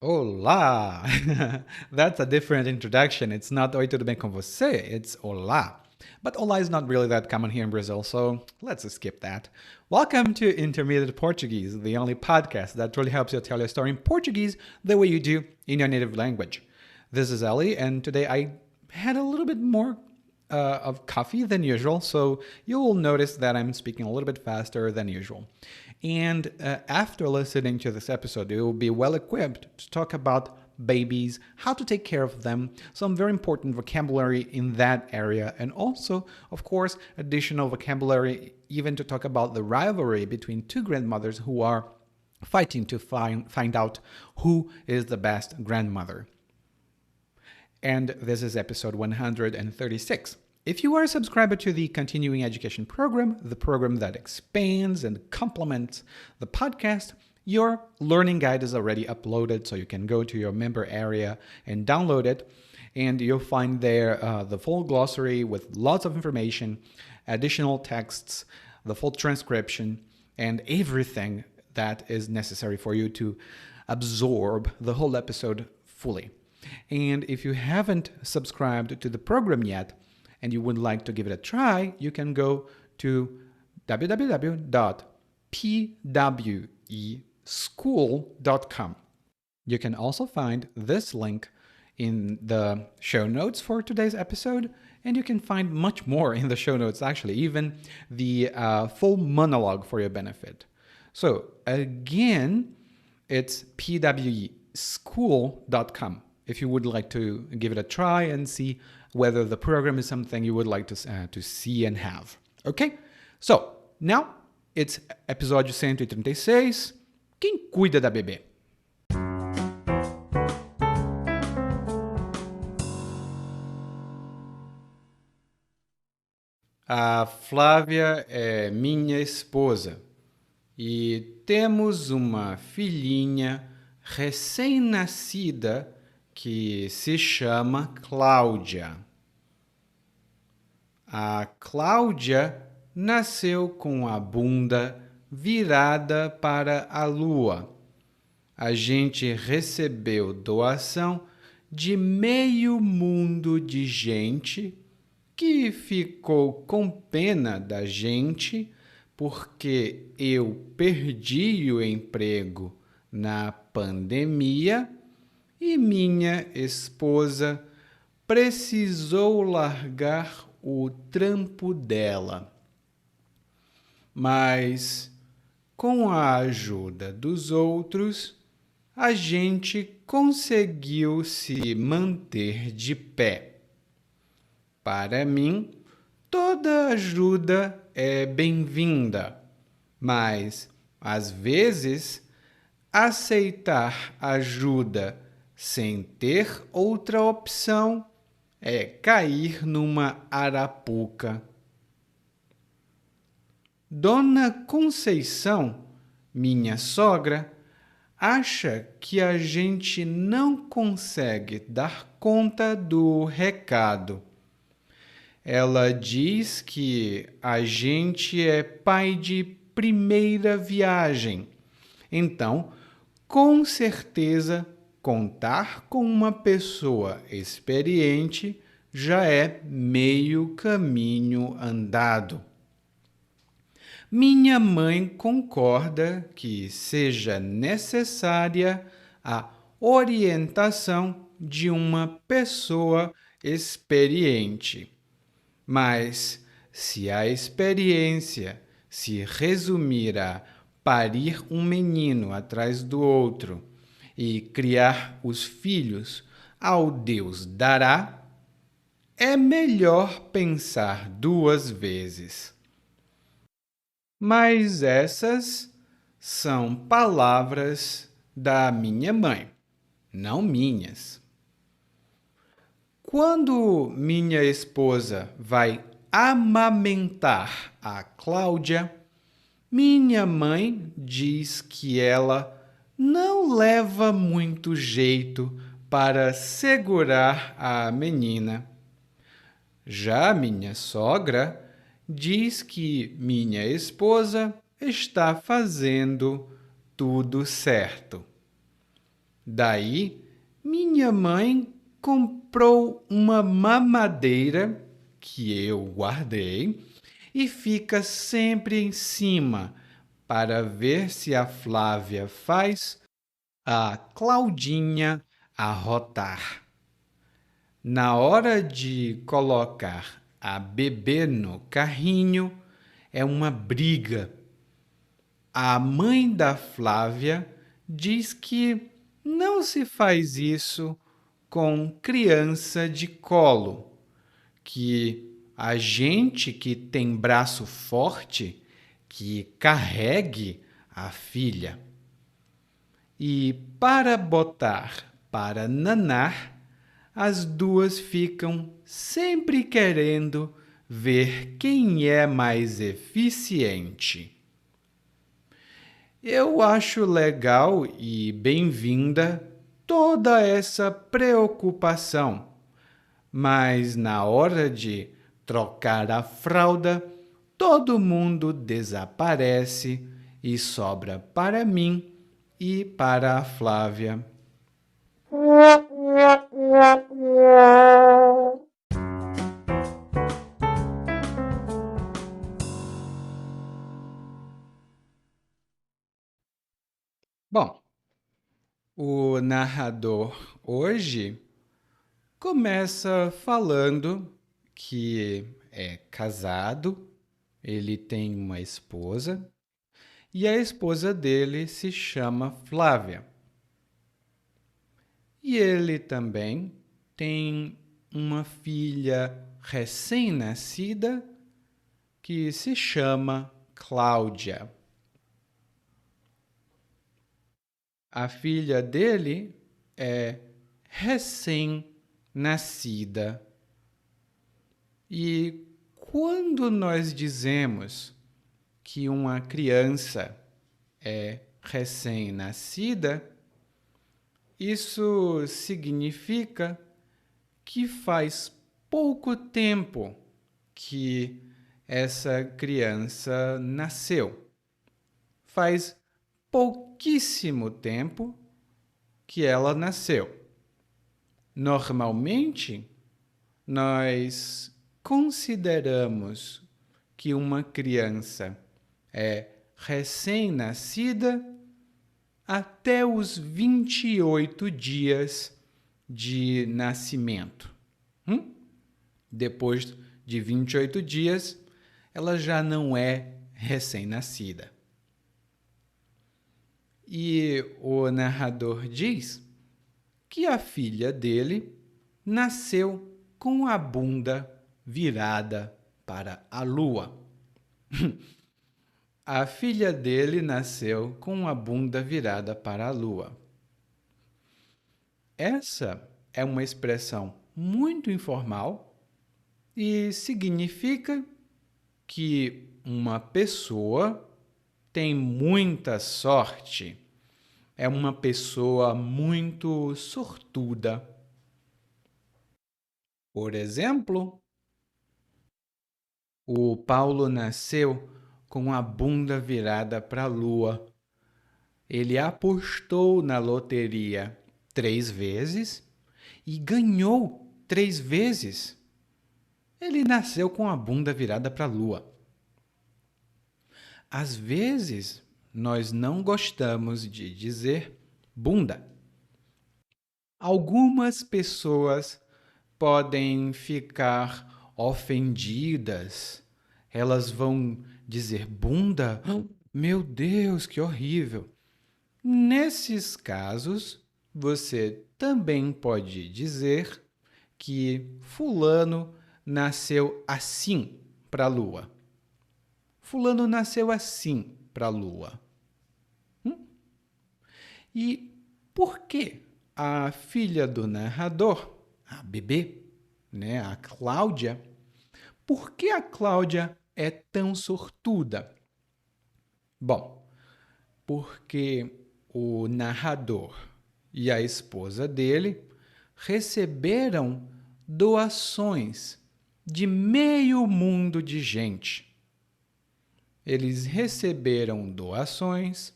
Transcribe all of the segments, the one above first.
Olá! That's a different introduction. It's not Oi, tudo bem com você? It's Olá. But Olá is not really that common here in Brazil, so let's skip that. Welcome to Intermediate Portuguese, the only podcast that really helps you tell your story in Portuguese the way you do in your native language. This is Ellie, and today I had a little bit more of coffee than usual, so you will notice that I'm speaking a little bit faster than usual. And after listening to this episode, you will be well equipped to talk about babies, how to take care of them, some very important vocabulary in that area, and also, of course, additional vocabulary even to talk about the rivalry between two grandmothers who are fighting to find out who is the best grandmother. And this is episode 136. If you are a subscriber to the Continuing Education Program, the program that expands and complements the podcast, your learning guide is already uploaded, so you can go to your member area and download it. And you'll find there the full glossary with lots of information, additional texts, the full transcription, and everything that is necessary for you to absorb the whole episode fully. And if you haven't subscribed to the program yet and you would like to give it a try, you can go to www.pweschool.com. You can also find this link in the show notes for today's episode, and you can find much more in the show notes, actually, even the full monologue for your benefit. So again, it's pweschool.com. If you would like to give it a try and see whether the program is something you would like to see and have. Okay? So, now it's episódio 136. Quem cuida da bebê? A Flávia é minha esposa e temos uma filhinha recém-nascida que se chama Cláudia. A Cláudia nasceu com a bunda virada para a lua. A gente recebeu doação de meio mundo de gente que ficou com pena da gente porque eu perdi o emprego na pandemia e minha esposa precisou largar o trampo dela. Mas, com a ajuda dos outros, a gente conseguiu se manter de pé. Para mim, toda ajuda é bem-vinda, mas, às vezes, aceitar ajuda sem ter outra opção é cair numa arapuca. Dona Conceição, minha sogra, acha que a gente não consegue dar conta do recado. Ela diz que a gente é pai de primeira viagem, então, com certeza, contar com uma pessoa experiente já é meio caminho andado. Minha mãe concorda que seja necessária a orientação de uma pessoa experiente. Mas, se a experiência se resumir a parir um menino atrás do outro e criar os filhos ao Deus dará, é melhor pensar duas vezes. Mas essas são palavras da minha mãe, não minhas. Quando minha esposa vai amamentar a Cláudia, minha mãe diz que ela não leva muito jeito para segurar a menina. Já minha sogra diz que minha esposa está fazendo tudo certo. Daí, minha mãe comprou uma mamadeira que eu guardei e fica sempre em cima para ver se a Flávia faz a Claudinha arrotar. Na hora de colocar a bebê no carrinho, é uma briga. A mãe da Flávia diz que não se faz isso com criança de colo, que a gente que tem braço forte que carregue a filha. E para botar para nanar, as duas ficam sempre querendo ver quem é mais eficiente. Eu acho legal e bem-vinda toda essa preocupação, mas na hora de trocar a fralda, todo mundo desaparece e sobra para mim e para a Flávia. Bom, o narrador hoje começa falando que é casado, ele tem uma esposa e a esposa dele se chama Flávia. E ele também tem uma filha recém-nascida que se chama Cláudia. A filha dele é recém-nascida. E quando nós dizemos que uma criança é recém-nascida, isso significa que faz pouco tempo que essa criança nasceu. Faz pouquíssimo tempo que ela nasceu. Normalmente, nós consideramos que uma criança é recém-nascida até os 28 dias de nascimento. Depois de 28 dias, ela já não é recém-nascida. E o narrador diz que a filha dele nasceu com a bunda virada para a lua. A filha dele nasceu com a bunda virada para a lua. Essa é uma expressão muito informal e significa que uma pessoa tem muita sorte. É uma pessoa muito sortuda. Por exemplo, o Paulo nasceu com a bunda virada para a lua. Ele apostou na loteria 3 vezes e ganhou 3 vezes. Ele nasceu com a bunda virada para a lua. Às vezes, nós não gostamos de dizer bunda. Algumas pessoas podem ficar ofendidas. Elas vão dizer bunda? Meu Deus, que horrível! Nesses casos, você também pode dizer que fulano nasceu assim para a lua. Fulano nasceu assim para a lua. E por que a filha do narrador, a bebê, a Cláudia, por que a Cláudia é tão sortuda? Bom, porque o narrador e a esposa dele receberam doações de meio mundo de gente. Eles receberam doações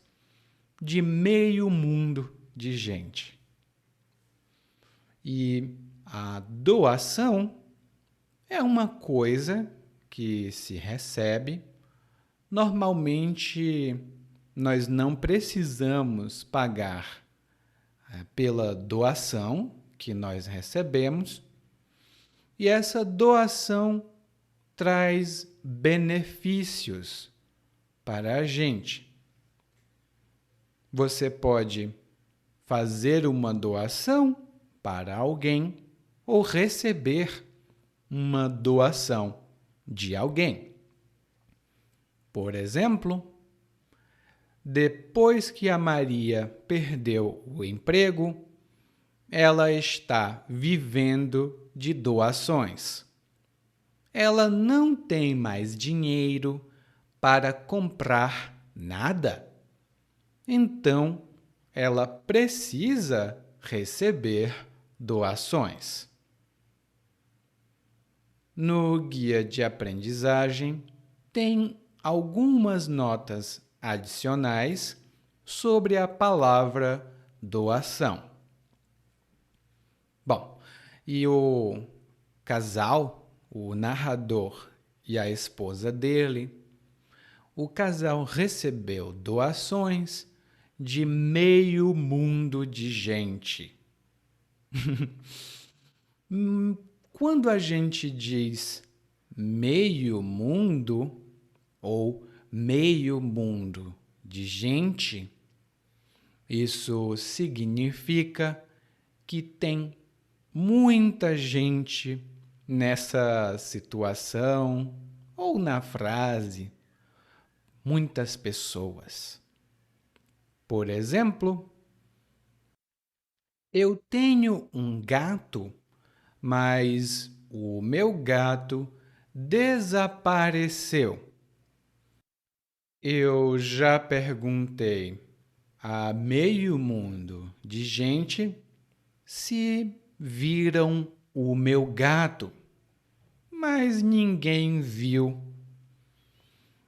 de meio mundo de gente. E a doação é uma coisa que se recebe. Normalmente, nós não precisamos pagar pela doação que nós recebemos, e essa doação traz benefícios para a gente. Você pode fazer uma doação para alguém ou receber uma doação de alguém. Por exemplo, depois que a Maria perdeu o emprego, ela está vivendo de doações. Ela não tem mais dinheiro para comprar nada. Então, ela precisa receber doações. No guia de aprendizagem, tem algumas notas adicionais sobre a palavra doação. Bom, e o casal, o narrador e a esposa dele, o casal recebeu doações de meio mundo de gente. Quando a gente diz meio mundo ou meio mundo de gente, isso significa que tem muita gente nessa situação ou na frase, muitas pessoas. Por exemplo, eu tenho um gato, mas o meu gato desapareceu. Eu já perguntei a meio mundo de gente se viram o meu gato, mas ninguém viu.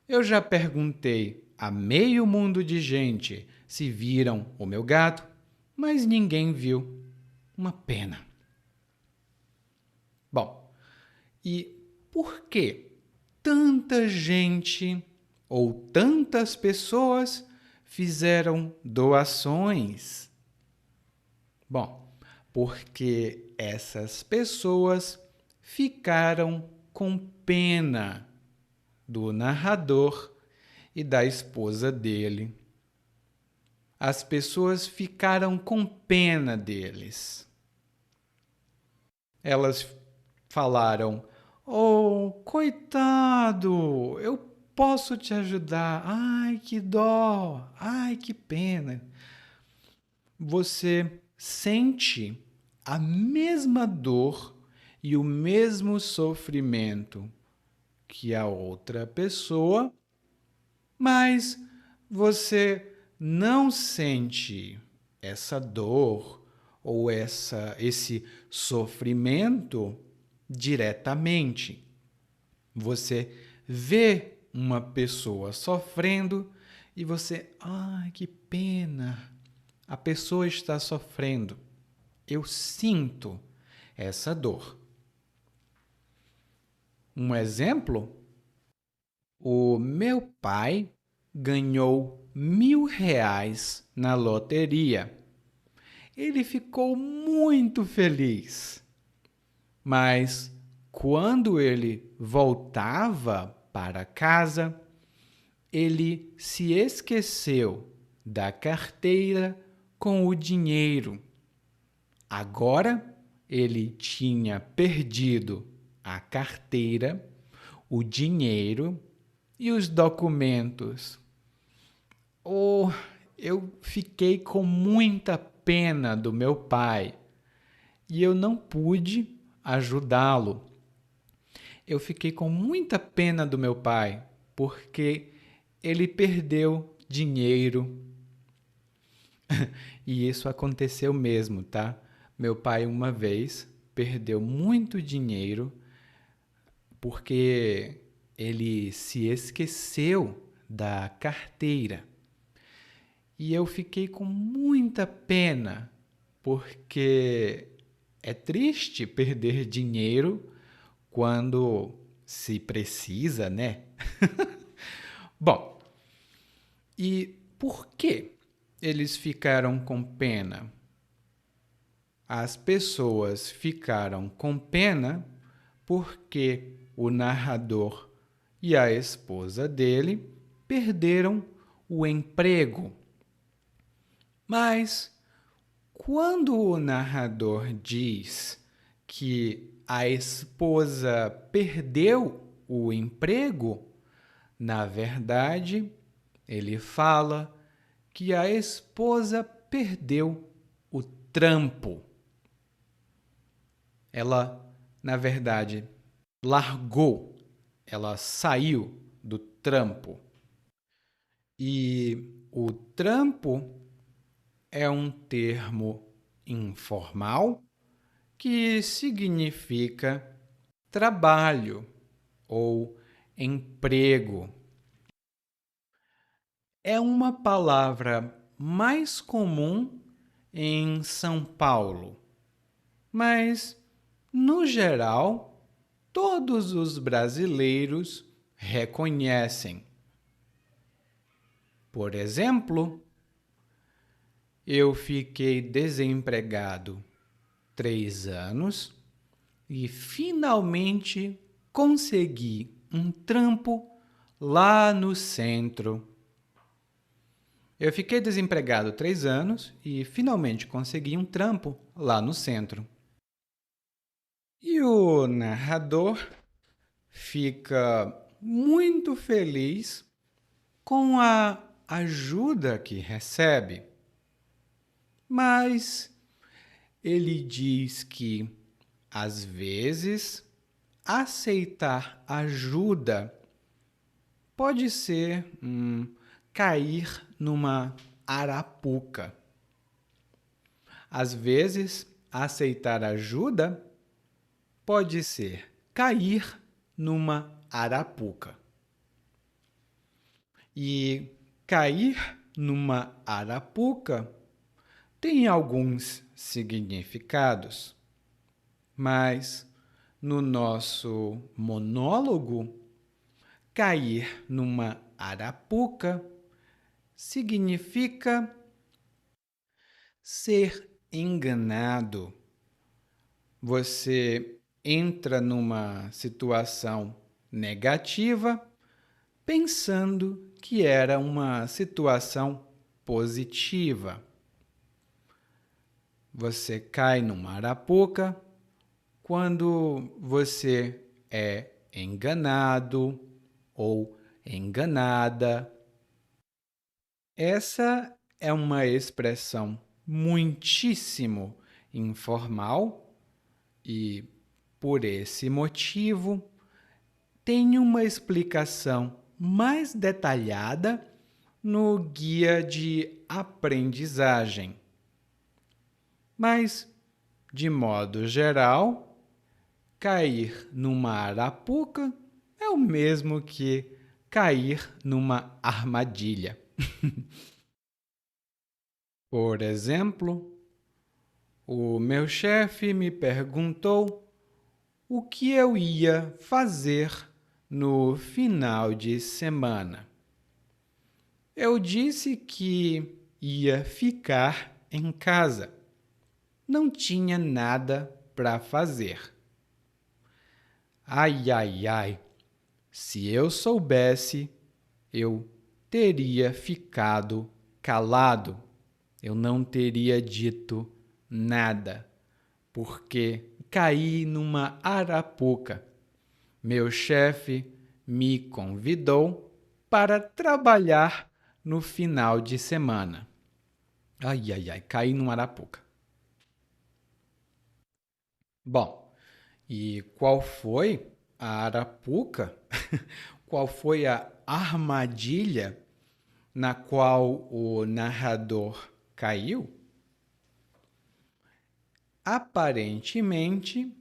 Eu já perguntei a meio mundo de gente se viram o meu gato, mas ninguém viu. Uma pena. Bom, e por que tanta gente ou tantas pessoas fizeram doações? Bom, porque essas pessoas ficaram com pena do narrador e da esposa dele. As pessoas ficaram com pena deles. Elas falaram: "Oh, coitado, eu posso te ajudar. Ai, que dó. Ai, que pena." Você sente a mesma dor e o mesmo sofrimento que a outra pessoa, mas você não sente essa dor ou esse sofrimento diretamente. Você vê uma pessoa sofrendo e você, ai, que pena, a pessoa está sofrendo. Eu sinto essa dor. Um exemplo: o meu pai ganhou R$ 1.000 na loteria. Ele ficou muito feliz. Mas quando ele voltava para casa, ele se esqueceu da carteira com o dinheiro. Agora ele tinha perdido a carteira, o dinheiro e os documentos. Oh, eu fiquei com muita pena do meu pai e eu não pude ajudá-lo. Eu fiquei com muita pena do meu pai porque ele perdeu dinheiro. E isso aconteceu mesmo, tá? Meu pai uma vez perdeu muito dinheiro porque ele se esqueceu da carteira. E eu fiquei com muita pena porque É triste perder dinheiro quando se precisa, né? Bom, e por que eles ficaram com pena? As pessoas ficaram com pena porque o narrador e a esposa dele perderam o emprego. Mas quando o narrador diz que a esposa perdeu o emprego, na verdade, ele fala que a esposa perdeu o trampo. Ela, na verdade, largou, ela saiu do trampo. E o trampo é um termo informal que significa trabalho ou emprego. É uma palavra mais comum em São Paulo, mas, no geral, todos os brasileiros reconhecem. Por exemplo, eu fiquei desempregado 3 anos e finalmente consegui um trampo lá no centro. Eu fiquei desempregado 3 anos e finalmente consegui um trampo lá no centro. E o narrador fica muito feliz com a ajuda que recebe. Mas ele diz que, às vezes, aceitar ajuda pode ser cair numa arapuca. Às vezes, aceitar ajuda pode ser cair numa arapuca. E cair numa arapuca tem alguns significados, mas no nosso monólogo, cair numa arapuca significa ser enganado. Você entra numa situação negativa pensando que era uma situação positiva. Você cai numa arapuca quando você é enganado ou enganada. Essa é uma expressão muitíssimo informal e, por esse motivo, tem uma explicação mais detalhada no guia de aprendizagem. Mas, de modo geral, cair numa arapuca é o mesmo que cair numa armadilha. Por exemplo, o meu chefe me perguntou o que eu ia fazer no final de semana. Eu disse que ia ficar em casa. Não tinha nada para fazer. Ai, ai, ai, se eu soubesse, eu teria ficado calado. Eu não teria dito nada, porque caí numa arapuca. Meu chefe me convidou para trabalhar no final de semana. Ai, ai, ai, caí numa arapuca. Bom, e qual foi a arapuca? Qual foi a armadilha na qual o narrador caiu? Aparentemente,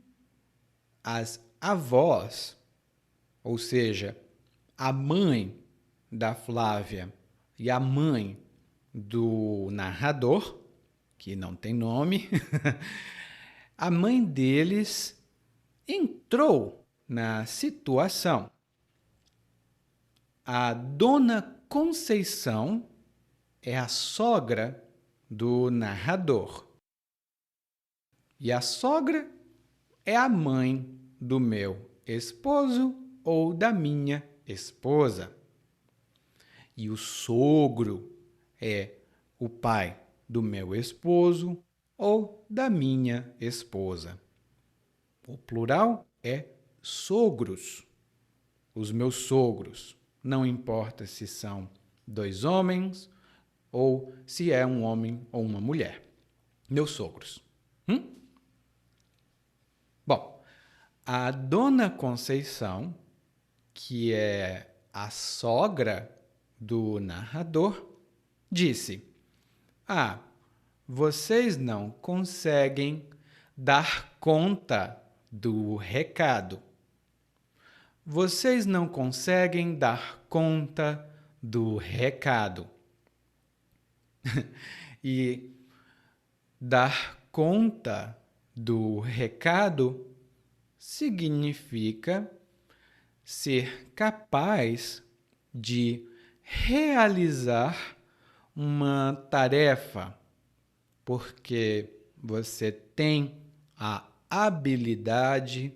as avós, ou seja, a mãe da Flávia e a mãe do narrador, que não tem nome, a mãe deles entrou na situação. A Dona Conceição é a sogra do narrador. E a sogra é a mãe do meu esposo ou da minha esposa. E o sogro é o pai do meu esposo ou da minha esposa. O plural é sogros. Os meus sogros. Não importa se são dois homens ou se é um homem ou uma mulher. Meus sogros. Bom, a Dona Conceição, que é a sogra do narrador, disse: Ah, vocês não conseguem dar conta do recado. Vocês não conseguem dar conta do recado. E dar conta do recado significa ser capaz de realizar uma tarefa, porque você tem a habilidade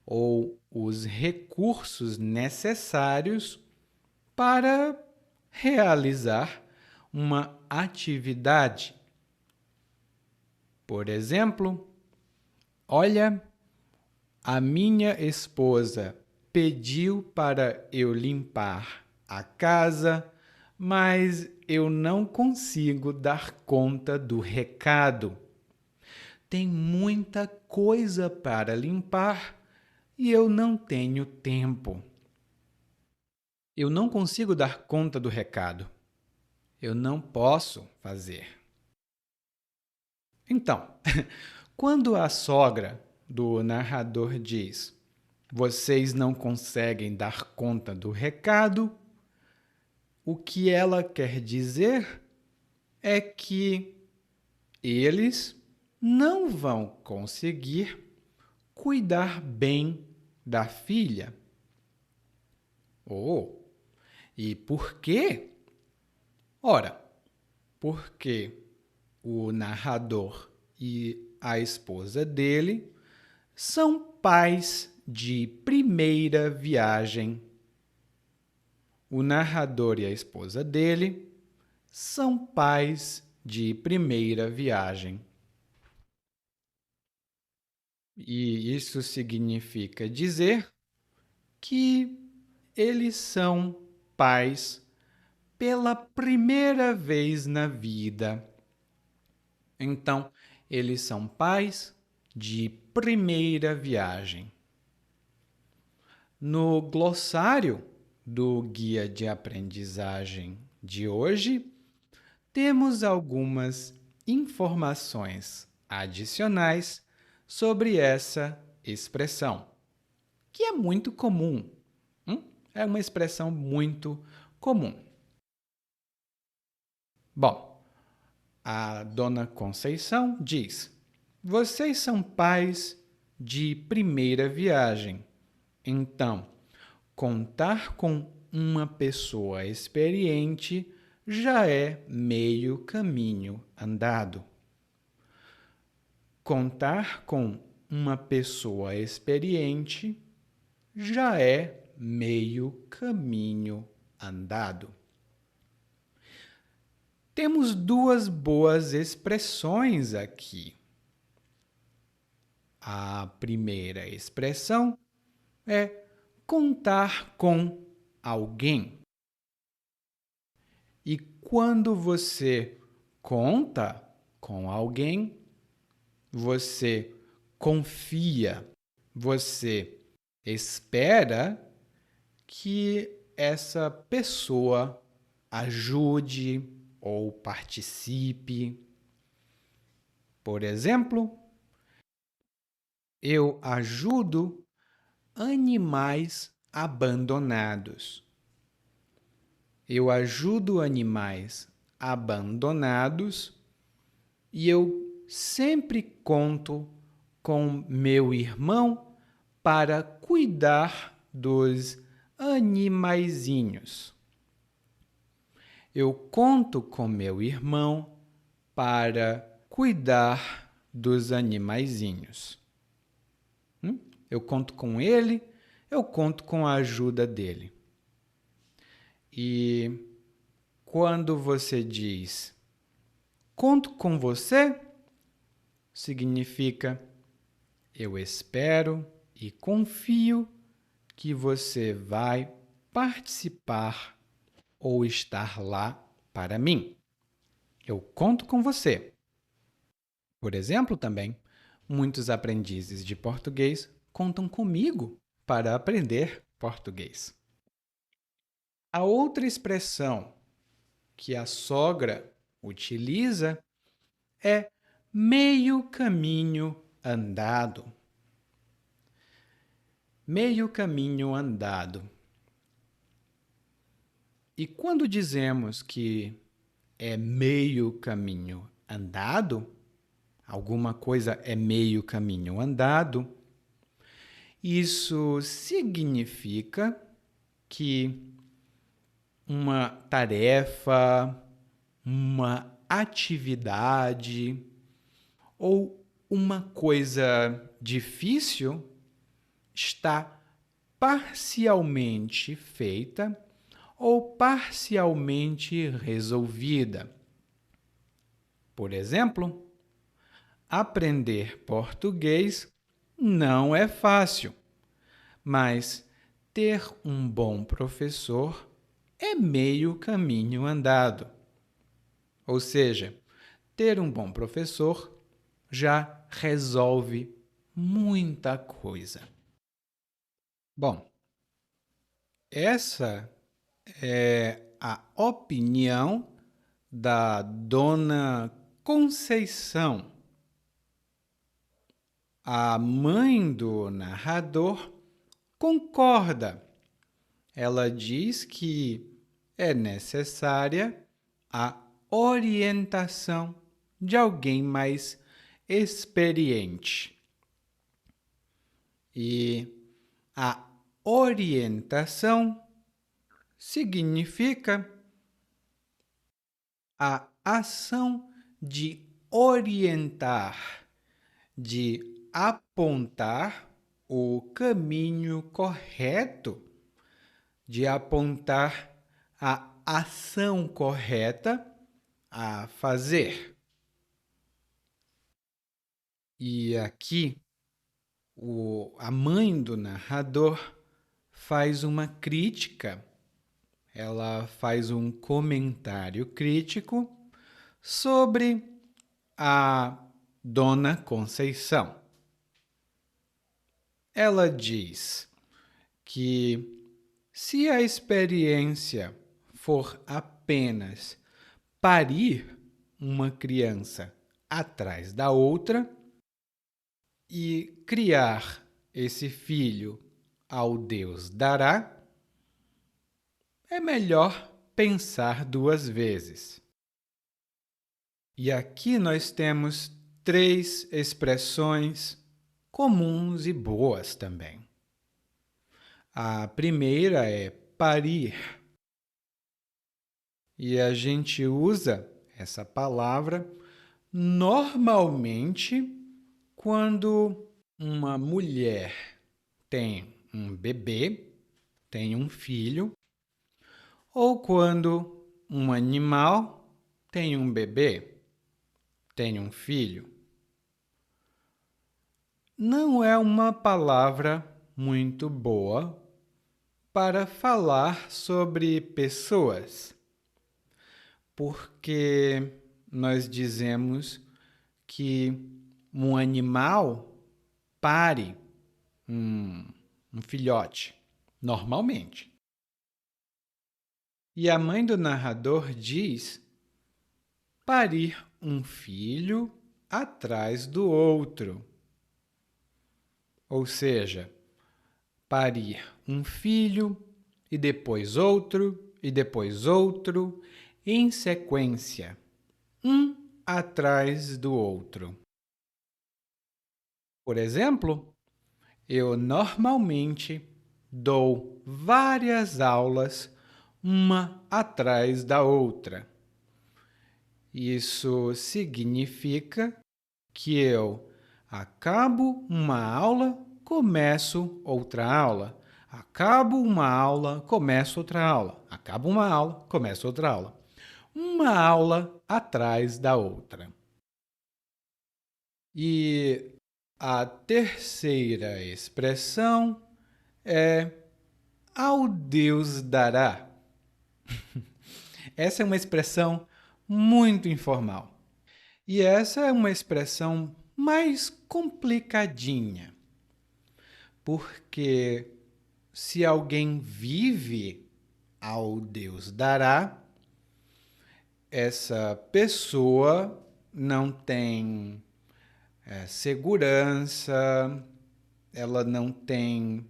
ou os recursos necessários para realizar uma atividade. Por exemplo, olha, a minha esposa pediu para eu limpar a casa, mas eu não consigo dar conta do recado. Tem muita coisa para limpar e eu não tenho tempo. Eu não consigo dar conta do recado. Eu não posso fazer. Então, quando a sogra do narrador diz: vocês não conseguem dar conta do recado, o que ela quer dizer é que eles não vão conseguir cuidar bem da filha. Oh, e por quê? Ora, porque o narrador e a esposa dele são pais de primeira viagem. O narrador e a esposa dele são pais de primeira viagem. E isso significa dizer que eles são pais pela primeira vez na vida. Então, eles são pais de primeira viagem. No glossário do guia de aprendizagem de hoje, temos algumas informações adicionais sobre essa expressão, que é muito comum. É uma expressão muito comum. Bom, a Dona Conceição diz: vocês são pais de primeira viagem. Então, contar com uma pessoa experiente já é meio caminho andado. Contar com uma pessoa experiente já é meio caminho andado. Temos duas boas expressões aqui. A primeira expressão é contar com alguém. E quando você conta com alguém, você confia, você espera que essa pessoa ajude ou participe. Por exemplo, eu ajudo animais abandonados. Eu ajudo animais abandonados e eu sempre conto com meu irmão para cuidar dos animaizinhos. Eu conto com meu irmão para cuidar dos animaizinhos. Eu conto com ele, eu conto com a ajuda dele. E quando você diz conto com você, significa eu espero e confio que você vai participar ou estar lá para mim. Eu conto com você. Por exemplo, também, muitos aprendizes de português contam comigo para aprender português. A outra expressão que a sogra utiliza é meio caminho andado. Meio caminho andado. E quando dizemos que é meio caminho andado, alguma coisa é meio caminho andado, isso significa que uma tarefa, uma atividade ou uma coisa difícil está parcialmente feita ou parcialmente resolvida. Por exemplo, aprender português não é fácil, mas ter um bom professor é meio caminho andado. Ou seja, ter um bom professor já resolve muita coisa. Bom, essa é a opinião da Dona Conceição. A mãe do narrador concorda. Ela diz que é necessária a orientação de alguém mais experiente. E a orientação significa a ação de orientar, de apontar o caminho correto, de apontar a ação correta a fazer. E aqui, a mãe do narrador faz uma crítica, ela faz um comentário crítico sobre a Dona Conceição. Ela diz que se a experiência for apenas parir uma criança atrás da outra e criar esse filho ao Deus dará, é melhor pensar duas vezes. E aqui nós temos 3 expressões comuns e boas também. A primeira é parir. E a gente usa essa palavra normalmente quando uma mulher tem um bebê, tem um filho, ou quando um animal tem um bebê, tem um filho. Não é uma palavra muito boa para falar sobre pessoas, porque nós dizemos que um animal pare um filhote, normalmente. E a mãe do narrador diz parir um filho atrás do outro. Ou seja, parir um filho e depois outro e depois outro em sequência, um atrás do outro. Por exemplo, eu normalmente dou várias aulas, uma atrás da outra. Isso significa que eu acabo uma aula, começo outra aula. Acabo uma aula, começo outra aula. Acabo uma aula, começo outra aula. Uma aula atrás da outra. E a terceira expressão é ao Deus dará. Essa é uma expressão muito informal. E essa é uma expressão mais complicadinha, porque se alguém vive ao Deus dará, essa pessoa não tem segurança, ela não tem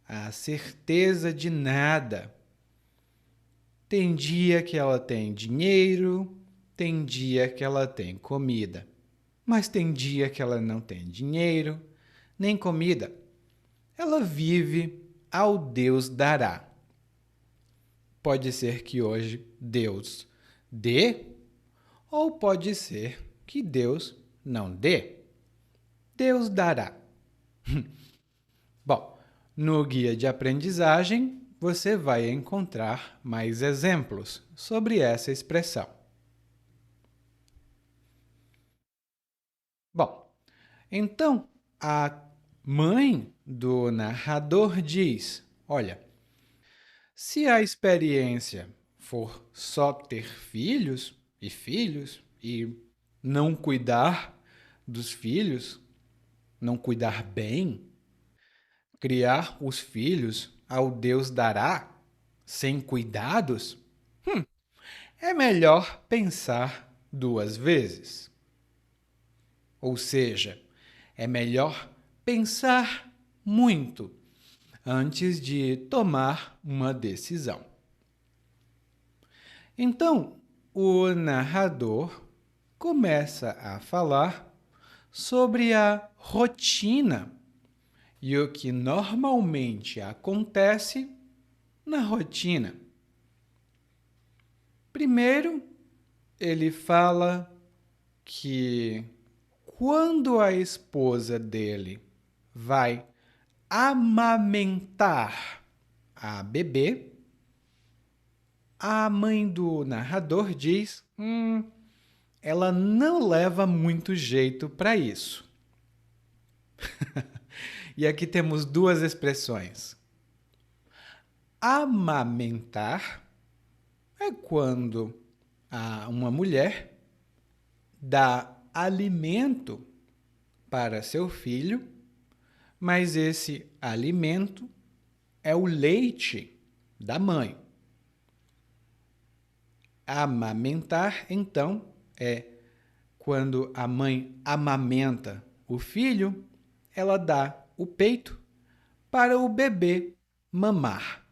a certeza de nada. Tem dia que ela tem dinheiro, tem dia que ela tem comida, mas tem dia que ela não tem dinheiro, nem comida. Ela vive ao Deus dará. Pode ser que hoje Deus dê, ou pode ser que Deus não dê. Deus dará. Bom, no guia de aprendizagem, você vai encontrar mais exemplos sobre essa expressão. Bom, então a mãe do narrador diz: olha, se a experiência for só ter filhos e não cuidar dos filhos, não cuidar bem, criar os filhos ao Deus dará, sem cuidados, é melhor pensar duas vezes. Ou seja, é melhor pensar muito antes de tomar uma decisão. Então, o narrador começa a falar sobre a rotina e o que normalmente acontece na rotina. Primeiro, ele fala que quando a esposa dele vai amamentar a bebê, a mãe do narrador diz: ela não leva muito jeito para isso. E aqui temos duas expressões. Amamentar é quando uma mulher dá alimento para seu filho, mas esse alimento é o leite da mãe. Amamentar, então, é quando a mãe amamenta o filho, ela dá o peito para o bebê mamar.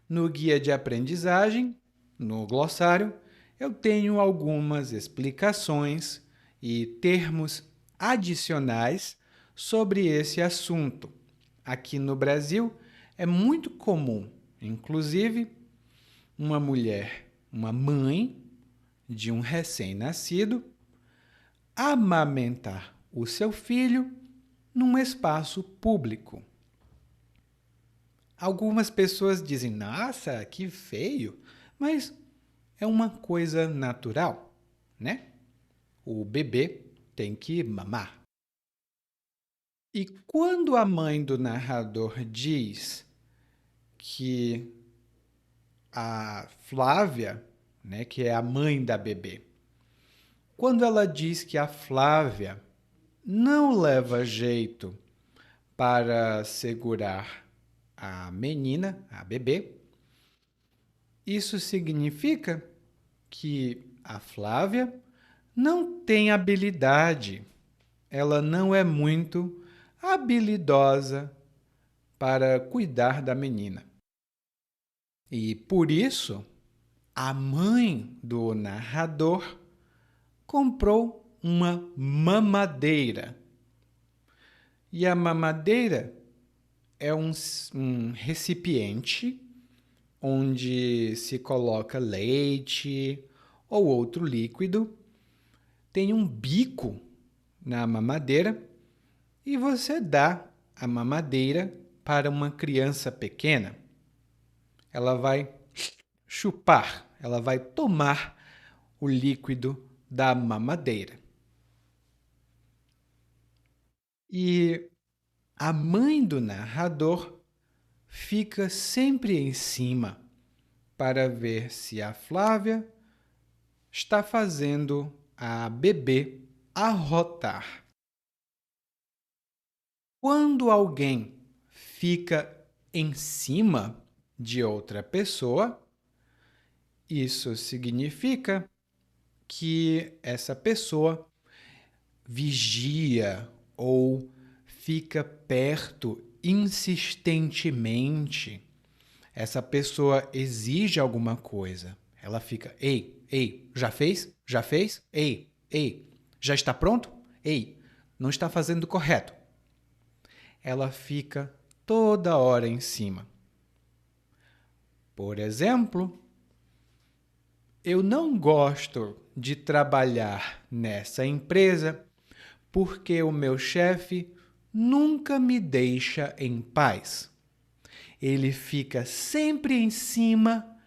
No guia de aprendizagem, no glossário, eu tenho algumas explicações e termos adicionais sobre esse assunto. Aqui no Brasil é muito comum, inclusive, uma mulher, uma mãe de um recém-nascido, amamentar o seu filho num espaço público. Algumas pessoas dizem: nossa, que feio, mas é uma coisa natural, né? O bebê tem que mamar. E quando a mãe do narrador diz que a Flávia, né, que é a mãe da bebê, quando ela diz que a Flávia não leva jeito para segurar a menina, a bebê, isso significa que a Flávia não tem habilidade, ela não é muito habilidosa para cuidar da menina. E por isso, a mãe do narrador comprou uma mamadeira. E a mamadeira é um recipiente onde se coloca leite ou outro líquido. Tem um bico na mamadeira e você dá a mamadeira para uma criança pequena. Ela vai chupar, ela vai tomar o líquido da mamadeira. E a mãe do narrador fica sempre em cima para ver se a Flávia está fazendo a bebê arrotar. Quando alguém fica em cima de outra pessoa, isso significa que essa pessoa vigia ou fica perto insistentemente. Essa pessoa exige alguma coisa. Ela fica, ei, já fez? Já fez? Ei, já está pronto? Ei, não está fazendo correto. Ela fica toda hora em cima. Por exemplo, eu não gosto de trabalhar nessa empresa porque o meu chefe nunca me deixa em paz. Ele fica sempre em cima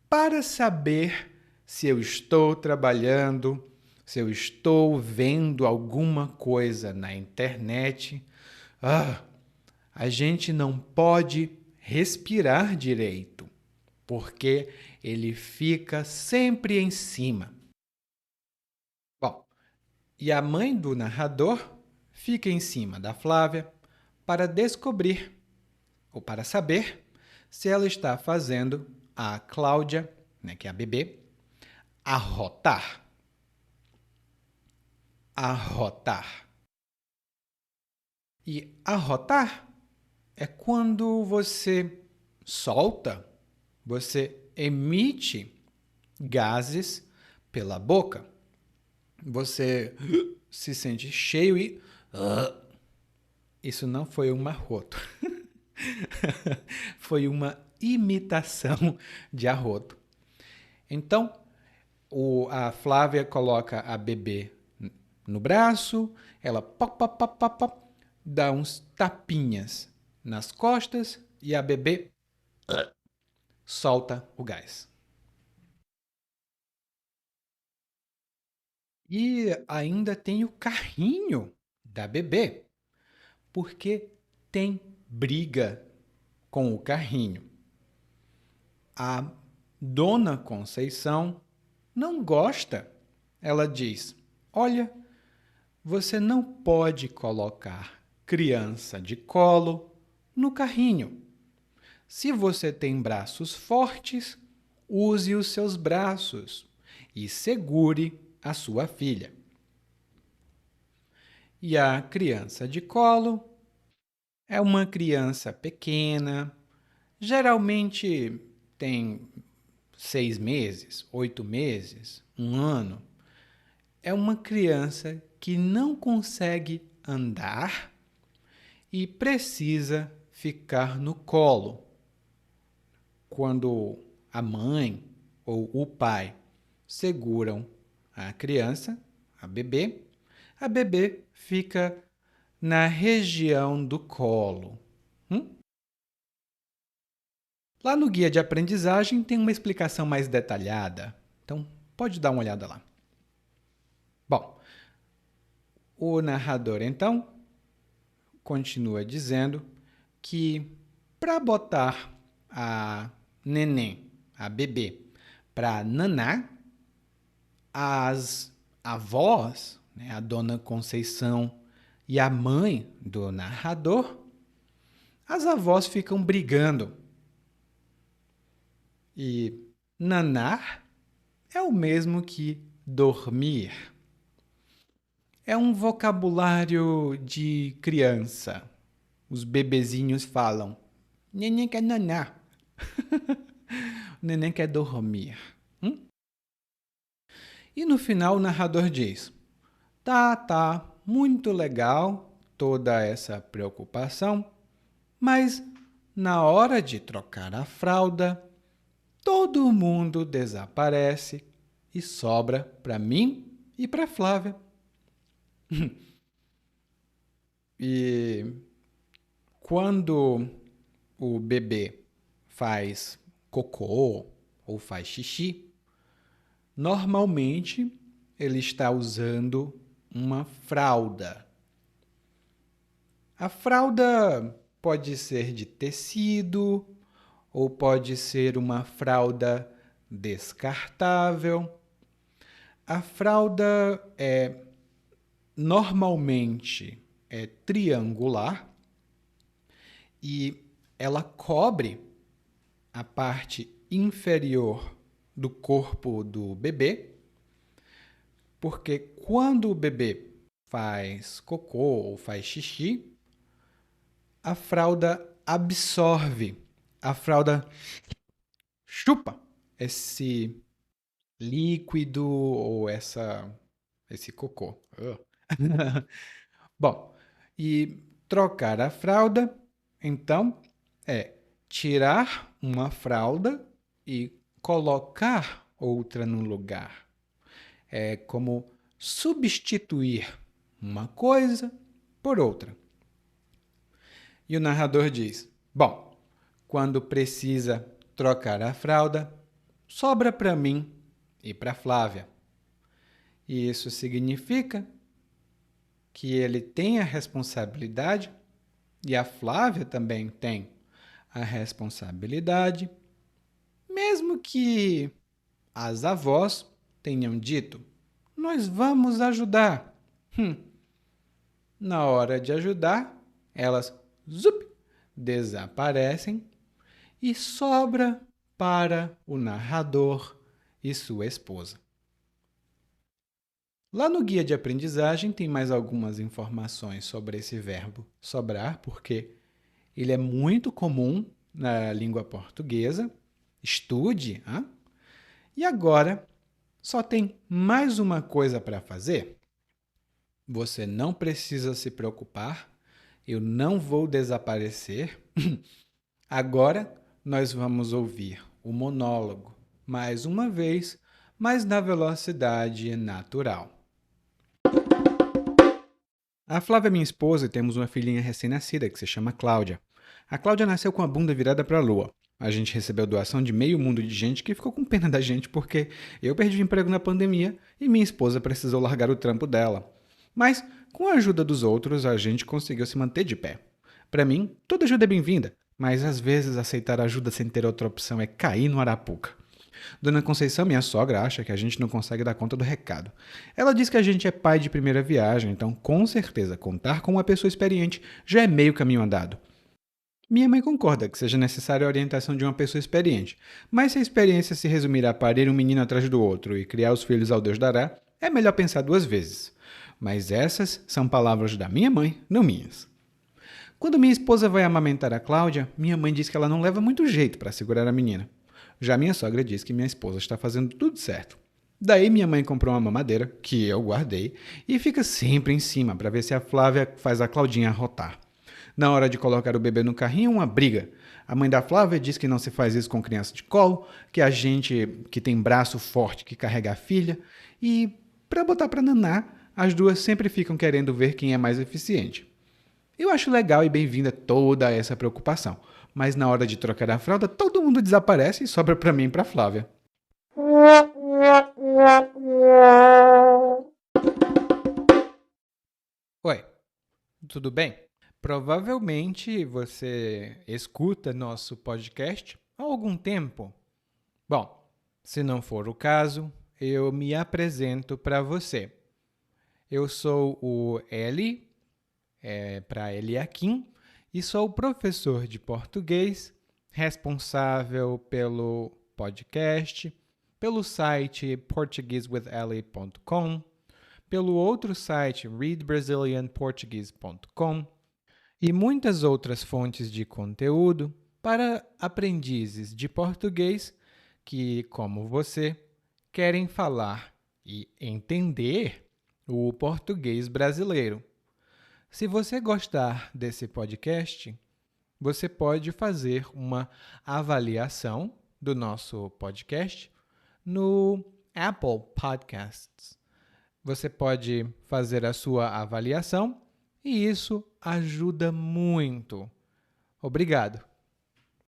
para saber se eu estou trabalhando, se eu estou vendo alguma coisa na internet. A gente não pode respirar direito, porque ele fica sempre em cima. Bom, e a mãe do narrador fica em cima da Flávia para descobrir, ou para saber, se ela está fazendo a Cláudia, que é a bebê, arrotar. Arrotar. E arrotar é quando você solta, você emite gases pela boca. Você se sente cheio e... Isso não foi um arroto. Foi uma imitação de arroto. Então, a Flávia coloca a bebê no braço, ela pop, pop, pop, pop, pop, dá uns tapinhas nas costas e a bebê solta o gás. E ainda tem o carrinho da bebê, porque tem briga com o carrinho. A Dona Conceição não gosta. Ela diz: olha, você não pode colocar criança de colo no carrinho. Se você tem braços fortes, use os seus braços e segure a sua filha. E a criança de colo é uma criança pequena, geralmente tem 6 meses, 8 meses, 1 ano. É uma criança que não consegue andar e precisa ficar no colo. Quando a mãe ou o pai seguram a criança, a bebê fica na região do colo. Lá no guia de aprendizagem tem uma explicação mais detalhada, então pode dar uma olhada lá. Bom, o narrador então continua dizendo que para botar a neném, a bebê, para nanar, as avós, a Dona Conceição e a mãe do narrador, as avós ficam brigando. E nanar é o mesmo que dormir. É um vocabulário de criança. Os bebezinhos falam: neném quer nanar. Neném quer dormir. E no final o narrador diz: Tá, muito legal toda essa preocupação, mas na hora de trocar a fralda, todo mundo desaparece e sobra para mim e para Flávia. E quando o bebê faz cocô ou faz xixi, normalmente ele está usando uma fralda. A fralda pode ser de tecido ou pode ser uma fralda descartável. A fralda normalmente é triangular e ela cobre a parte inferior do corpo do bebê, porque quando o bebê faz cocô ou faz xixi, a fralda absorve, a fralda chupa esse líquido ou esse cocô. Bom, e trocar a fralda, então, é tirar uma fralda e colocar outra no lugar. É como substituir uma coisa por outra. E o narrador diz: bom, quando precisa trocar a fralda, sobra para mim e para Flávia. E isso significa que ele tem a responsabilidade e a Flávia também tem a responsabilidade, mesmo que as avós tenham dito: nós vamos ajudar. Na hora de ajudar, elas desaparecem e sobra para o narrador e sua esposa. Lá no guia de aprendizagem tem mais algumas informações sobre esse verbo sobrar, porque ele é muito comum na língua portuguesa. Estude. Hein? E agora, só tem mais uma coisa para fazer. Você não precisa se preocupar. Eu não vou desaparecer. Agora, nós vamos ouvir o monólogo mais uma vez, mas na velocidade natural. A Flávia é minha esposa e temos uma filhinha recém-nascida que se chama Cláudia. A Cláudia nasceu com a bunda virada para a lua. A gente recebeu doação de meio mundo de gente que ficou com pena da gente porque eu perdi o emprego na pandemia e minha esposa precisou largar o trampo dela. Mas, com a ajuda dos outros, a gente conseguiu se manter de pé. Para mim, toda ajuda é bem-vinda, mas às vezes aceitar ajuda sem ter outra opção é cair no arapuca. Dona Conceição, minha sogra, acha que a gente não consegue dar conta do recado. Ela diz que a gente é pai de primeira viagem, então com certeza contar com uma pessoa experiente já é meio caminho andado. Minha mãe concorda que seja necessária a orientação de uma pessoa experiente, mas se a experiência se resumir a parir um menino atrás do outro e criar os filhos ao Deus dará, é melhor pensar duas vezes. Mas essas são palavras da minha mãe, não minhas. Quando minha esposa vai amamentar a Cláudia, minha mãe diz que ela não leva muito jeito para segurar a menina. Já minha sogra diz que minha esposa está fazendo tudo certo. Daí minha mãe comprou uma mamadeira, que eu guardei, e fica sempre em cima para ver se a Flávia faz a Claudinha arrotar. Na hora de colocar o bebê no carrinho, uma briga. A mãe da Flávia diz que não se faz isso com criança de colo, que a gente que tem braço forte que carrega a filha, e para botar para nanar, as duas sempre ficam querendo ver quem é mais eficiente. Eu acho legal e bem-vinda toda essa preocupação, mas na hora de trocar a fralda, todo mundo desaparece e sobra para mim e para Flávia. Oi, tudo bem? Provavelmente você escuta nosso podcast há algum tempo. Bom, se não for o caso, eu me apresento para você. Eu sou o Eli, para Eliakim, e sou professor de português, responsável pelo podcast, pelo site portuguesewitheli.com, pelo outro site readbrazilianportuguese.com e muitas outras fontes de conteúdo para aprendizes de português que, como você, querem falar e entender o português brasileiro. Se você gostar desse podcast, você pode fazer uma avaliação do nosso podcast no Apple Podcasts. Você pode fazer a sua avaliação e isso ajuda muito. Obrigado.